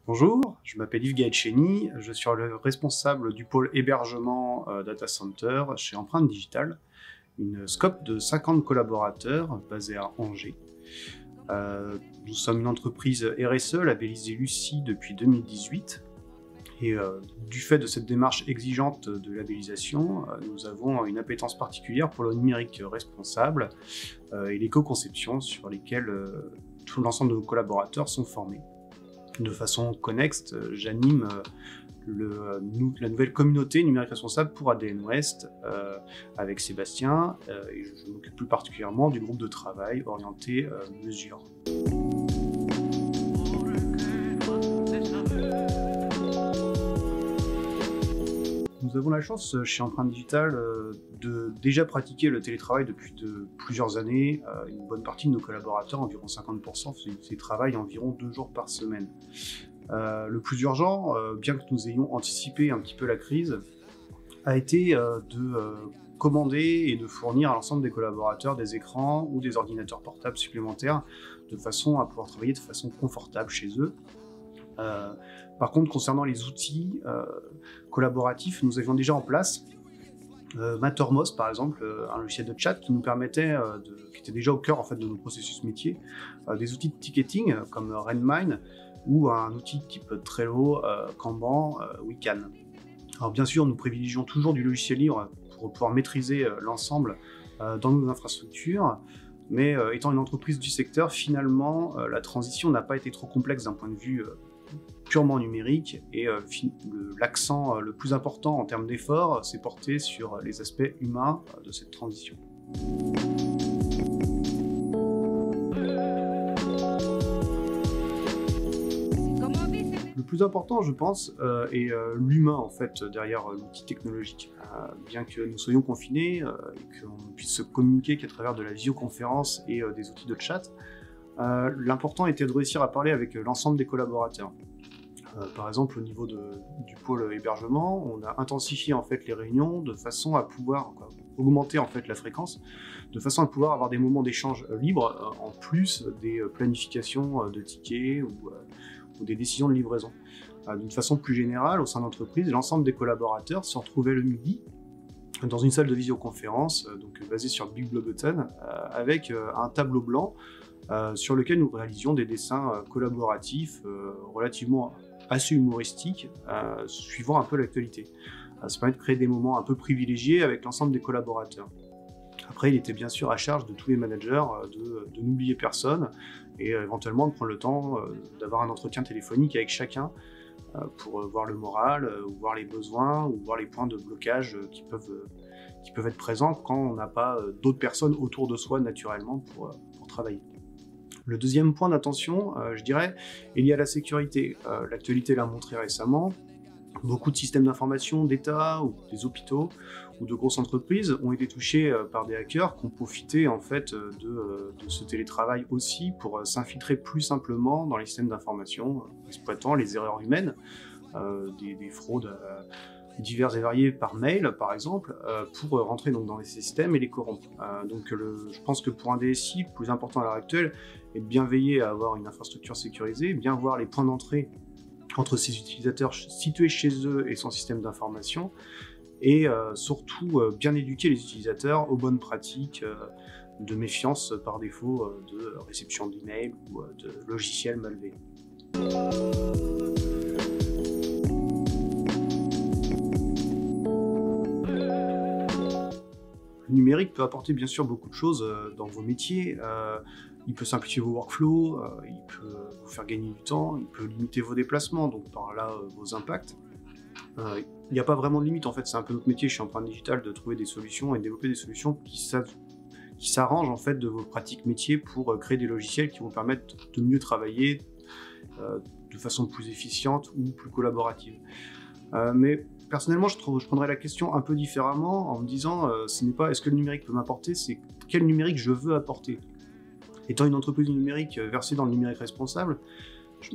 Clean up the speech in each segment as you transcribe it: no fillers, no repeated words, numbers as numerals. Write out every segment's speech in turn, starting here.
Bonjour, je m'appelle Yves Gaetcheni, je suis le responsable du pôle hébergement Data Center chez Empreinte Digital, une scope de 50 collaborateurs basée à Angers. Nous sommes une entreprise RSE labellisée Lucie depuis 2018 et du fait de cette démarche exigeante de labellisation, nous avons une appétence particulière pour le numérique responsable et l'éco-conception sur lesquelles tout l'ensemble de nos collaborateurs sont formés. De façon connexe, j'anime la nouvelle communauté numérique responsable pour ADN Ouest avec Sébastien et je m'occupe plus particulièrement du groupe de travail orienté mesure. Nous avons la chance chez Empreinte Digital de déjà pratiquer le télétravail depuis plusieurs années. Une bonne partie de nos collaborateurs, environ 50%, travaillent environ 2 jours par semaine. Le plus urgent, bien que nous ayons anticipé un petit peu la crise, a été de commander et de fournir à l'ensemble des collaborateurs des écrans ou des ordinateurs portables supplémentaires de façon à pouvoir travailler de façon confortable chez eux. Par contre, concernant les outils collaboratifs, nous avions déjà en place Mattermost, par exemple, un logiciel de chat qui nous permettait, qui était déjà au cœur en fait, de nos processus métiers, des outils de ticketing comme Redmine ou un outil type Trello, Kanban, Wecan. Alors bien sûr, nous privilégions toujours du logiciel libre pour pouvoir maîtriser l'ensemble dans nos infrastructures, mais étant une entreprise du secteur, finalement, la transition n'a pas été trop complexe d'un point de vue purement numérique et l'accent le plus important en termes d'efforts s'est porté sur les aspects humains de cette transition. Le plus important, je pense, est l'humain en fait derrière l'outil technologique. Bien que nous soyons confinés et qu'on puisse communiquer qu'à travers de la visioconférence et des outils de chat, l'important était de réussir à parler avec l'ensemble des collaborateurs. Par exemple, au niveau du pôle hébergement, on a intensifié en fait les réunions de façon à pouvoir augmenter en fait la fréquence, de façon à pouvoir avoir des moments d'échange libres en plus des planifications de tickets ou des décisions de livraison. D'une façon plus générale, au sein de l'entreprise, l'ensemble des collaborateurs se retrouvaient le midi dans une salle de visioconférence basée sur BigBloButton avec un tableau blanc sur lequel nous réalisions des dessins collaboratifs relativement assez humoristiques, suivant un peu l'actualité. Ça permet de créer des moments un peu privilégiés avec l'ensemble des collaborateurs. Après, il était bien sûr à charge de tous les managers de n'oublier personne et éventuellement de prendre le temps d'avoir un entretien téléphonique avec chacun pour voir le moral, ou voir les besoins, ou voir les points de blocage qui peuvent être présents quand on n'a pas d'autres personnes autour de soi naturellement pour travailler. Le deuxième point d'attention, je dirais, est lié à la sécurité. L'actualité l'a montré récemment, beaucoup de systèmes d'information d'État ou des hôpitaux ou de grosses entreprises ont été touchés par des hackers qui ont profité en fait de ce télétravail aussi pour s'infiltrer plus simplement dans les systèmes d'information, exploitant les erreurs humaines, des fraudes diverses et variées par mail, par exemple, pour rentrer donc, dans les systèmes et les corrompre. Je pense que pour un DSI, le plus important à l'heure actuelle est de bien veiller à avoir une infrastructure sécurisée, bien voir les points d'entrée entre ses utilisateurs situés chez eux et son système d'information, et surtout bien éduquer les utilisateurs aux bonnes pratiques de méfiance par défaut de réception d'emails ou de logiciels malveillants. Le numérique peut apporter bien sûr beaucoup de choses dans vos métiers. Il peut simplifier vos workflows, il peut vous faire gagner du temps, il peut limiter vos déplacements, donc par là vos impacts. Il n'y a pas vraiment de limite en fait, c'est un peu notre métier chez Empreinte Digital de trouver des solutions et de développer des solutions qui s'arrangent en fait de vos pratiques métiers pour créer des logiciels qui vont permettre de mieux travailler de façon plus efficiente ou plus collaborative. Mais personnellement, je prendrais la question un peu différemment en me disant ce n'est pas est-ce que le numérique peut m'apporter, c'est quel numérique je veux apporter. Étant une entreprise numérique versée dans le numérique responsable, je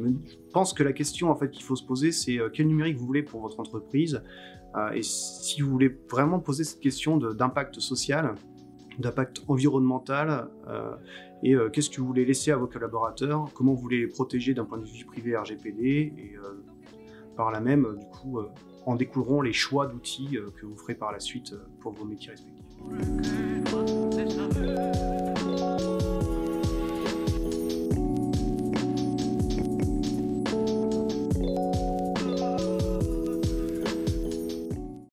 pense que la question en fait, qu'il faut se poser, c'est quel numérique vous voulez pour votre entreprise et si vous voulez vraiment poser cette question d'impact social, d'impact environnemental, et qu'est-ce que vous voulez laisser à vos collaborateurs, comment vous voulez les protéger d'un point de vue privé RGPD, et par là même, du coup, en découleront les choix d'outils que vous ferez par la suite pour vos métiers respectifs.